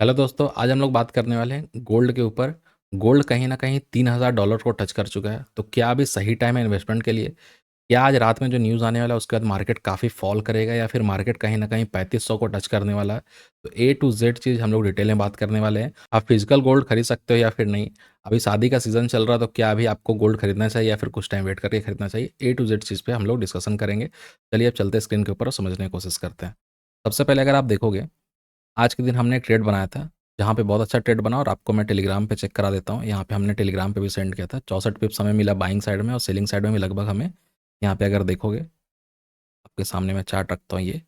Hello दोस्तों, आज हम लोग बात करने वाले हैं गोल्ड के ऊपर। गोल्ड कहीं ना कहीं $3,000 को टच कर चुका है, तो क्या अभी सही टाइम है इन्वेस्टमेंट के लिए? क्या आज रात में जो न्यूज़ आने वाला है उसके बाद मार्केट काफ़ी फॉल करेगा, या फिर मार्केट कहीं ना कहीं 3500 को टच करने वाला है? तो ए टू जेड चीज़ हम लोग डिटेल में बात करने वाले हैं। आप फिजिकल गोल्ड खरीद सकते हो या फिर नहीं। अभी शादी का सीजन चल रहा है, तो क्या अभी आपको गोल्ड खरीदना चाहिए या फिर कुछ टाइम वेट करके खरीदना चाहिए? ए टू जेड चीज़ पे हम लोग डिस्कशन करेंगे। चलिए अब चलते स्क्रीन के ऊपर और समझने की कोशिश करते हैं। सबसे पहले अगर आप देखोगे, आज के दिन हमने एक ट्रेड बनाया था, जहाँ पे बहुत अच्छा ट्रेड बना, और आपको मैं टेलीग्राम पे चेक करा देता हूँ। यहाँ पे हमने टेलीग्राम पे भी सेंड किया था। 64 पिप्स हमें मिला बाइंग साइड में, और सेलिंग साइड में भी लगभग हमें, यहाँ पे अगर देखोगे, आपके सामने मैं चार्ट रखता हूँ ये,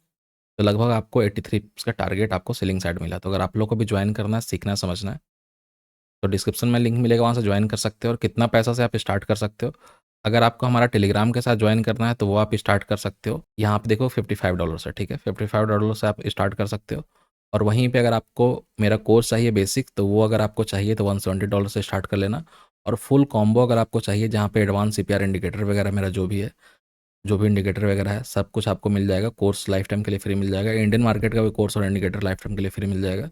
तो लगभग आपको 83 पिप्स का टारगेट आपको सेलिंग साइड मिला। तो अगर आप लोग को भी ज्वाइन करना है, सीखना है, समझना है, तो डिस्क्रिप्शन में लिंक मिलेगा, वहाँ से ज्वाइन कर सकते हो। और कितना पैसा से आप स्टार्ट कर सकते हो, अगर आपको हमारा टेलीग्राम के साथ ज्वाइन करना है तो वो आप स्टार्ट कर सकते हो। यहाँ पे देखो $55 है, ठीक है। $55 से आप स्टार्ट कर सकते हो। और वहीं पे अगर आपको मेरा कोर्स चाहिए बेसिक, तो वो अगर आपको चाहिए तो $170 से स्टार्ट कर लेना। और फुल कॉम्बो अगर आपको चाहिए, जहाँ पे एडवांस सीपीआर इंडिकेटर वगैरह मेरा जो भी है, जो भी इंडिकेटर वगैरह है, सब कुछ आपको मिल जाएगा। कोर्स लाइफ टाइम के लिए फ्री मिल जाएगा। इंडियन मार्केट का भी कोर्स और इंडिकेटर लाइफ टाइम के लिए फ्री मिल जाएगा।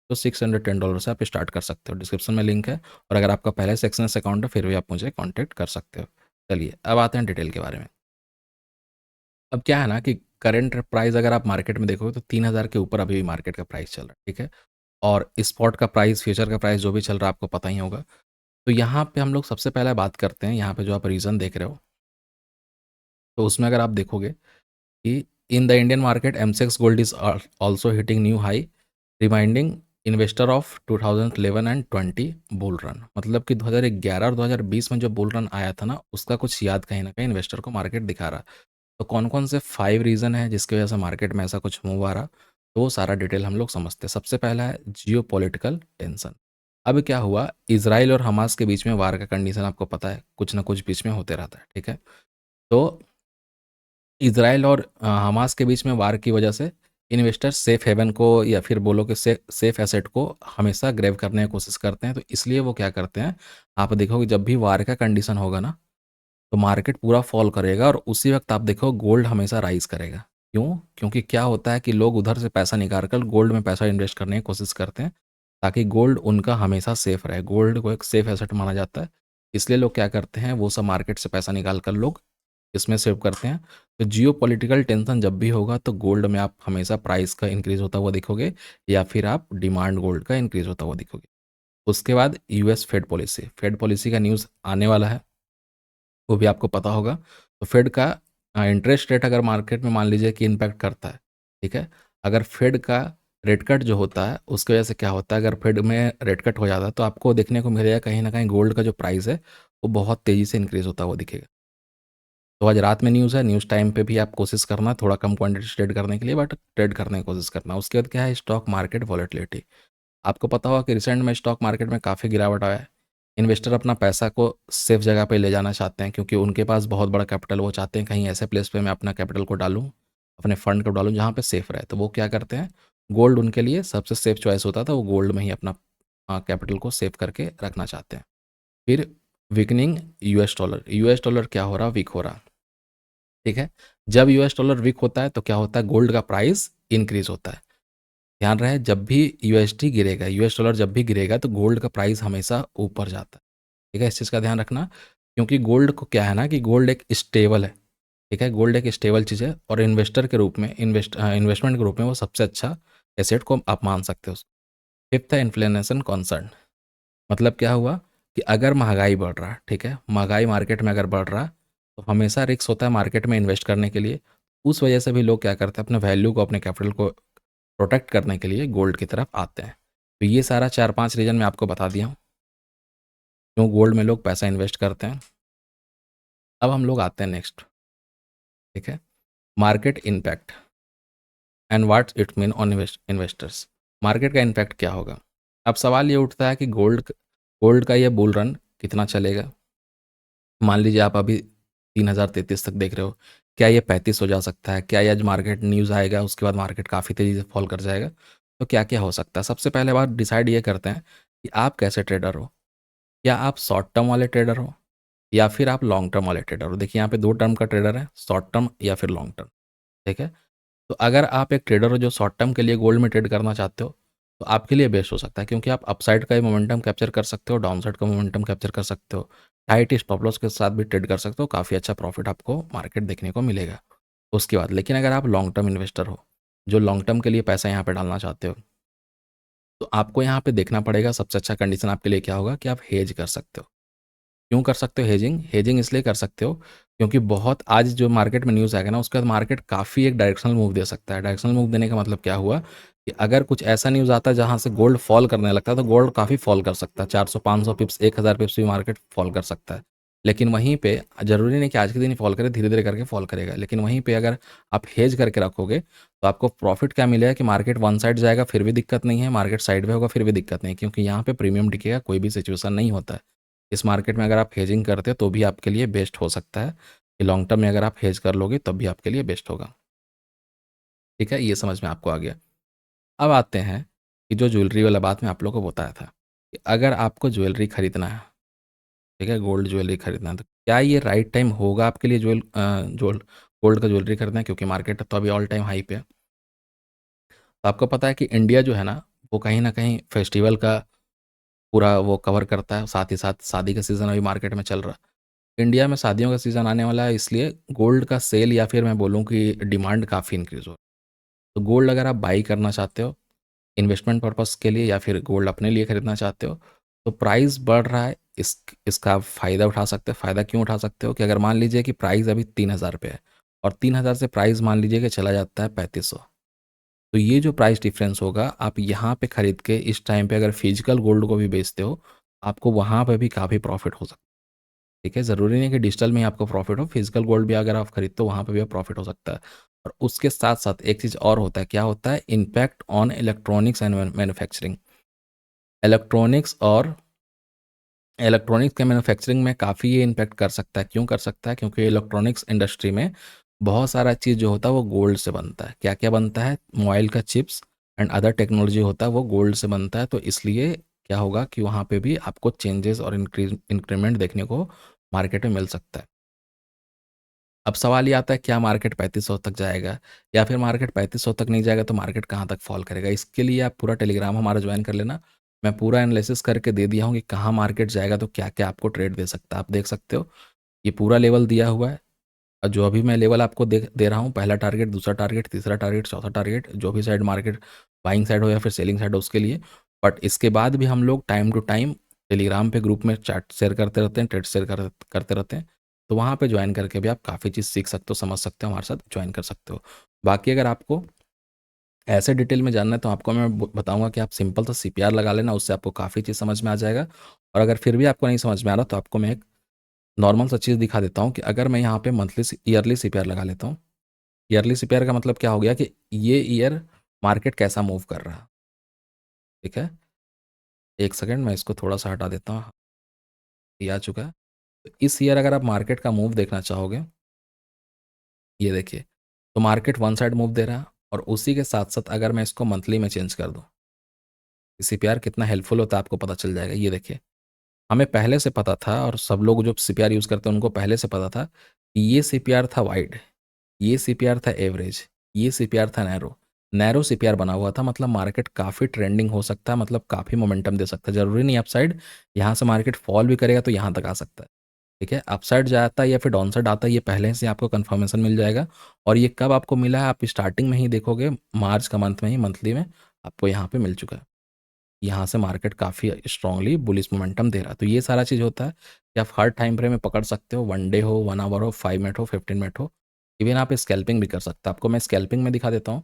तो $610 से आप स्टार्ट कर सकते हो। डिस्क्रिप्शन में लिंक है। और अगर आपका पहले सेक्शन से अकाउंट है, फिर भी आप मुझे कांटेक्ट कर सकते हो। चलिए अब आते हैं डिटेल के बारे में। अब क्या है ना कि करंट प्राइस अगर आप मार्केट में देखोगे तो 3000 के ऊपर अभी भी मार्केट का प्राइस चल रहा है, ठीक है। और स्पॉट का प्राइस, फ्यूचर का प्राइस जो भी चल रहा है आपको पता ही होगा। तो यहाँ पे हम लोग सबसे पहले बात करते हैं, यहाँ पे जो आप रीज़न देख रहे हो, तो उसमें अगर आप देखोगे कि in the Indian market MCX gold is also hitting new high, reminding investor of 2011 and 20 bull run. मतलब कि 2011 और 2020 में जो बुल रन आया था ना, उसका कुछ याद कहीं ना कहीं इन्वेस्टर को मार्केट दिखा रहा। तो कौन कौन से 5 रीज़न है जिसकी वजह से मार्केट में ऐसा कुछ मूव आ रहा, तो वो सारा डिटेल हम लोग समझते हैं। सबसे पहला है जियो पॉलिटिकल टेंशन। अब क्या हुआ, इसराइल और हमास के बीच में वार का कंडीशन आपको पता है, कुछ ना कुछ बीच में होते रहता है, ठीक है। तो इसराइल और हमास के बीच में वार की वजह से इन्वेस्टर सेफ हेवन को, या फिर बोलो कि सेफ एसेट को हमेशा ग्रैब करने की कोशिश करते हैं। तो इसलिए वो क्या करते हैं, आप देखोगे जब भी वार का कंडीशन होगा ना, तो मार्केट पूरा फॉल करेगा, और उसी वक्त आप देखो गोल्ड हमेशा राइज करेगा। क्यों? क्योंकि क्या होता है कि लोग उधर से पैसा निकाल कर गोल्ड में पैसा इन्वेस्ट करने की कोशिश करते हैं, ताकि गोल्ड उनका हमेशा सेफ रहे। गोल्ड को एक सेफ एसेट माना जाता है, इसलिए लोग क्या करते हैं, वो सब मार्केट से पैसा निकाल कर लोग इसमें सेव करते हैं। तो जियो पॉलिटिकल टेंशन जब भी होगा, तो गोल्ड में आप हमेशा प्राइस का इंक्रीज होता हुआ दिखोगे, या फिर आप डिमांड गोल्ड का इंक्रीज होता हुआ दिखोगे। उसके बाद यूएस फेड पॉलिसी का न्यूज़ आने वाला है, वो भी आपको पता होगा। तो फेड का इंटरेस्ट रेट अगर मार्केट में मान लीजिए कि इम्पैक्ट करता है, ठीक है। अगर फेड का रेट कट जो होता है उसकी वजह से क्या होता है, अगर फेड में रेट कट हो जाता है, तो आपको देखने को मिलेगा कहीं ना कहीं गोल्ड का जो प्राइस है वो बहुत तेज़ी से इंक्रीज होता हुआ दिखेगा। तो आज रात में न्यूज़ है, न्यूज़ टाइम पे भी आप कोशिश करना थोड़ा कम क्वांटिटी ट्रेड करने के लिए, बट ट्रेड करने की कोशिश करना। उसके बाद क्या है, स्टॉक मार्केट वॉलेटिलिटी। आपको पता होगा कि रिसेंट में स्टॉक मार्केट में काफ़ी गिरावट आया है। इन्वेस्टर अपना पैसा को सेफ जगह पे ले जाना चाहते हैं, क्योंकि उनके पास बहुत बड़ा कैपिटल, वो चाहते हैं कहीं ऐसे प्लेस पे मैं अपना कैपिटल को डालूं, अपने फंड को डालूं जहाँ पे सेफ रहे। तो वो क्या करते हैं, गोल्ड उनके लिए सबसे सेफ चॉइस होता था, वो गोल्ड में ही अपना कैपिटल को सेव करके रखना चाहते हैं। फिर वीकनिंग यूएस डॉलर क्या हो रहा, वीक हो रहा, ठीक है। जब यूएस डॉलर वीक होता है तो क्या होता है, गोल्ड का प्राइस इंक्रीज होता है। ध्यान रहे, जब भी यूएसडी गिरेगा, यूएस डॉलर जब भी गिरेगा, तो गोल्ड का प्राइस हमेशा ऊपर जाता है, ठीक है। इस चीज़ का ध्यान रखना, क्योंकि गोल्ड को क्या है ना कि गोल्ड एक स्टेबल है, ठीक है। गोल्ड एक स्टेबल चीज़ है, और इन्वेस्टर के रूप में, इन्वेस्टमेंट के रूप में वो सबसे अच्छा एसेट को आप मान सकते हो उसको। फिफ्थ है इन्फ्लेशन कॉन्सर्न। मतलब क्या हुआ कि अगर महंगाई बढ़ रहा है, ठीक है, महंगाई मार्केट में अगर बढ़ रहा, तो हमेशा रिस्क होता है मार्केट में इन्वेस्ट करने के लिए। उस वजह से भी लोग क्या करते हैं, अपने वैल्यू को, अपने कैपिटल को प्रोटेक्ट करने के लिए गोल्ड की तरफ आते हैं। तो ये सारा 4-5 रीज़न मैं आपको बता दिया हूँ, क्यों गोल्ड में लोग पैसा इन्वेस्ट करते हैं। अब हम लोग आते हैं नेक्स्ट, ठीक है, market impact and what it mean on investors. Market का इम्पैक्ट क्या होगा? अब सवाल ये उठता है कि गोल्ड का ये बुल रन कितना चलेगा। मान लीजिए आप अभी 3033 तक देख रहे हो, क्या ये 35 हो जा सकता है? क्या ये आज मार्केट न्यूज़ आएगा उसके बाद मार्केट काफ़ी तेज़ी से फॉल कर जाएगा? तो क्या क्या हो सकता है? सबसे पहले बात डिसाइड ये करते हैं कि आप कैसे ट्रेडर हो। क्या आप शॉर्ट टर्म वाले ट्रेडर हो, या फिर आप लॉन्ग टर्म वाले ट्रेडर हो? देखिए यहाँ पे 2 टर्म का ट्रेडर है, शॉर्ट टर्म या फिर लॉन्ग टर्म, ठीक है। तो अगर आप एक ट्रेडर हो जो शॉर्ट टर्म के लिए गोल्ड में ट्रेड करना चाहते हो, तो आपके लिए बेस्ट हो सकता है, क्योंकि आप अपसाइड का ही मोमेंटम कैप्चर कर सकते हो, डाउनसाइड का मोमेंटम कैप्चर कर सकते हो, टाइट स्टॉप लॉस के साथ भी ट्रेड कर सकते हो, काफ़ी अच्छा प्रॉफिट आपको मार्केट देखने को मिलेगा। उसके बाद लेकिन अगर आप लॉन्ग टर्म इन्वेस्टर हो, जो लॉन्ग टर्म के लिए पैसा यहाँ पे डालना चाहते हो, तो आपको यहाँ पे देखना पड़ेगा, सबसे अच्छा कंडीशन आपके लिए क्या होगा कि आप हेज कर सकते हो। क्यों कर सकते हो हेजिंग? हेजिंग इसलिए कर सकते हो क्योंकि बहुत आज जो मार्केट में न्यूज़ आएगा ना, उसके बाद मार्केट काफ़ी एक डायरेक्शनल मूव दे सकता है। डायरेक्शनल मूव देने का मतलब क्या हुआ कि अगर कुछ ऐसा न्यूज़ आता है जहाँ से गोल्ड फॉल करने लगता है, तो गोल्ड काफ़ी फॉल कर सकता है, 400-500 पिप्स, 1000 पिप्स भी मार्केट फॉल कर सकता है। लेकिन वहीं पे ज़रूरी नहीं कि आज के दिन ही फॉल करे, धीरे धीरे करके फॉल करेगा। लेकिन वहीं पे अगर आप हेज करके रखोगे, तो आपको प्रॉफिट क्या मिलेगा कि मार्केट वन साइड जाएगा फिर भी दिक्कत नहीं है, मार्केट साइड में होगा फिर भी दिक्कत नहीं है, क्योंकि यहाँ पे प्रीमियम टिके का कोई भी सिचुएशन नहीं होता है। इस मार्केट में अगर आप हेजिंग करते हो तो भी आपके लिए बेस्ट हो सकता है, कि लॉन्ग टर्म में अगर आप हेज कर लोगे तब भी आपके लिए बेस्ट होगा। ठीक है, ये समझ में आपको आ गया। अब आते हैं कि जो ज्वेलरी वाला बात मैं आप लोगों को बताया था, कि अगर आपको ज्वेलरी खरीदना है, ठीक है, गोल्ड ज्वेलरी खरीदना है, तो क्या ये राइट टाइम होगा आपके लिए गोल्ड का ज्वेलरी खरीदना है, क्योंकि मार्केट तो अभी ऑल टाइम हाई पे है। तो आपको पता है कि इंडिया जो है ना, वो कहीं ना कहीं फेस्टिवल का पूरा वो कवर करता है, साथ ही साथ शादी का सीज़न अभी मार्केट में चल रहा है। इंडिया में शादियों का सीज़न आने वाला है, इसलिए गोल्ड का सेल या फिर मैं बोलूँ कि डिमांड काफ़ी इंक्रीज़ हो। तो गोल्ड अगर आप बाई करना चाहते हो इन्वेस्टमेंट पर्पस के लिए, या फिर गोल्ड अपने लिए खरीदना चाहते हो, तो प्राइस बढ़ रहा है, इसका आप फ़ायदा उठा सकते हो। फ़ायदा क्यों उठा सकते हो कि अगर मान लीजिए कि प्राइस अभी 3000 पे है, और 3000 से प्राइस मान लीजिए कि चला जाता है 3500, तो ये जो प्राइस डिफरेंस होगा, आप यहाँ पे खरीद के इस टाइम पे अगर फिजिकल गोल्ड को भी बेचते हो, आपको वहाँ पे भी काफ़ी प्रॉफिट हो सकता है। ठीक है, ज़रूरी नहीं कि डिजिटल में ही आपको प्रॉफिट हो, फिजिकल गोल्ड भी अगर आप खरीदते हो वहाँ पे भी प्रॉफिट हो सकता है। और उसके साथ साथ एक चीज़ और होता है, क्या होता है, impact on electronics and manufacturing. Electronics और इलेक्ट्रॉनिक्स के मैन्युफैक्चरिंग में काफ़ी ये इम्पैक्ट कर सकता है। क्यों कर सकता है? क्योंकि इलेक्ट्रॉनिक्स इंडस्ट्री में बहुत सारा चीज़ जो होता है वो गोल्ड से बनता है। क्या क्या बनता है? मोबाइल का चिप्स एंड अदर टेक्नोलॉजी होता है वो गोल्ड से बनता है। तो इसलिए क्या होगा कि वहाँ पे भी आपको चेंजेस और इंक्रीमेंट देखने को मार्केट में मिल सकता है। अब सवाल ये आता है, क्या मार्केट 3500 तक जाएगा, या फिर मार्केट 3500 तक नहीं जाएगा तो मार्केट कहाँ तक फॉल करेगा? इसके लिए आप पूरा टेलीग्राम हमारा ज्वाइन कर लेना। मैं पूरा एनालिसिस करके दे दिया हूँ कि कहाँ मार्केट जाएगा तो क्या क्या आपको ट्रेड दे सकता है। आप देख सकते हो ये पूरा लेवल दिया हुआ है, और जो अभी मैं लेवल आपको दे रहा हूँ, पहला टारगेट, दूसरा टारगेट, तीसरा टारगेट, चौथा टारगेट, जो भी साइड मार्केट बाइंग साइड हो या फिर सेलिंग साइड हो उसके लिए। बट इसके बाद भी हम लोग टाइम टू टाइम टेलीग्राम पे ग्रुप में चैट शेयर करते रहते हैं, ट्रेड शेयर करते रहते हैं। तो वहाँ पे ज्वाइन करके भी आप काफ़ी चीज़ सीख सकते हो, समझ सकते हो, हमारे साथ ज्वाइन कर सकते हो। बाकी अगर आपको ऐसे डिटेल में जानना है तो आपको मैं बताऊंगा कि आप सिंपल सा सीपीआर लगा लेना, उससे आपको काफ़ी चीज़ समझ में आ जाएगा। और अगर फिर भी आपको नहीं समझ में आ रहा तो आपको मैं एक नॉर्मल सा चीज़ दिखा देता हूँ, कि अगर मैं यहाँ पे मंथली ईयरली सीपीआर लगा लेता हूँ। ईयरली सीपीआर का मतलब क्या हो गया कि ये ईयर मार्केट कैसा मूव कर रहा है। ठीक है, एक सेकंड मैं इसको थोड़ा सा हटा देता हूँ, ये आ चुका है। तो इस ईयर अगर आप मार्केट का मूव देखना चाहोगे, ये देखिए, तो मार्केट वन साइड मूव दे रहा है। और उसी के साथ साथ अगर मैं इसको मंथली में चेंज कर दूँ, सीपीआर कितना हेल्पफुल होता है आपको पता चल जाएगा। ये देखिए, हमें पहले से पता था, और सब लोग जो सीपीआर यूज़ करते हैं उनको पहले से पता था कि ये सीपीआर था वाइड, ये सीपीआर था एवरेज, ये सीपीआर था नैरो। नैरो सीपीआर बना हुआ था, मतलब मार्केट काफ़ी ट्रेंडिंग हो सकता है, मतलब काफ़ी मोमेंटम दे सकता है। ज़रूरी नहीं अपसाइड, यहाँ से मार्केट फॉल भी करेगा तो यहाँ तक आ सकता है। ठीक है, अपसाइड जाता है या फिर डाउन साइड आता है, ये पहले से आपको कंफर्मेशन मिल जाएगा। और ये कब आपको मिला है, आप स्टार्टिंग में ही देखोगे, मार्च का मंथ में ही, मंथली में आपको यहाँ पे मिल चुका है। यहाँ से मार्केट काफ़ी स्ट्रांगली बुलिश मोमेंटम दे रहा है। तो ये सारा चीज़ होता है कि आप हर टाइम फ्रेम में पकड़ सकते हो, 1 डे हो, 1 आवर हो, 5 मिनट हो, 15 मिनट हो। इवन आप स्कैल्पिंग भी कर सकते हो। आपको मैं स्कैल्पिंग में दिखा देता हूँ।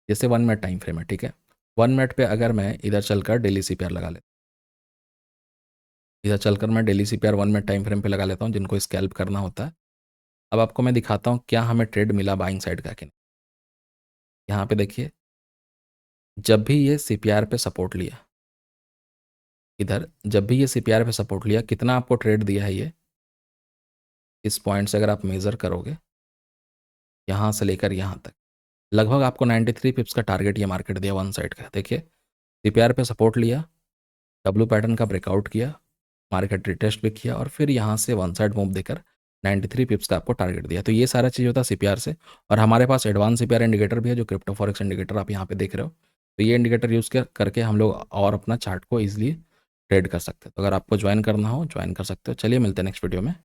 जैसे 1 मिनट टाइम फ्रेम है, ठीक है, 1 मिनट पे अगर मैं इधर चलकर डेली सीपीआर लगा लेता इधर चलकर मैं daily CPR 1 minute time frame पे लगा लेता हूँ, जिनको स्कैल्प करना होता है। अब आपको मैं दिखाता हूँ क्या हमें ट्रेड मिला बाइंग साइड का कि नहीं। यहाँ पे देखिए, जब भी ये सीपीआर पे सपोर्ट लिया, इधर जब भी ये सीपीआर पे सपोर्ट लिया, कितना आपको ट्रेड दिया है ये, इस पॉइंट से अगर आप मेज़र करोगे, यहाँ से लेकर यहाँ तक, लगभग आपको 93 पिप्स का टारगेट ये मार्केट दिया वन साइड का। देखिए, सीपीआर पे सपोर्ट लिया, डब्ल्यू पैटर्न का ब्रेकआउट किया, मार्केट रिटेस्ट भी किया, और फिर यहाँ से वन साइड मूव देकर 93 पिप्स का आपको टारगेट दिया। तो ये सारा चीज़ होता है सीपीआर से। और हमारे पास एडवांस सीपीआर इंडिकेटर भी है, जो क्रिप्टो फॉरेक्स इंडिकेटर आप यहाँ पे देख रहे हो। तो ये इंडिकेटर यूज़ करके हम लोग और अपना चार्ट को ईजिली ट्रेड कर सकते हैं। तो अगर आपको ज्वाइन करना हो ज्वाइन कर सकते हो। चलिए मिलते हैं नेक्स्ट वीडियो में।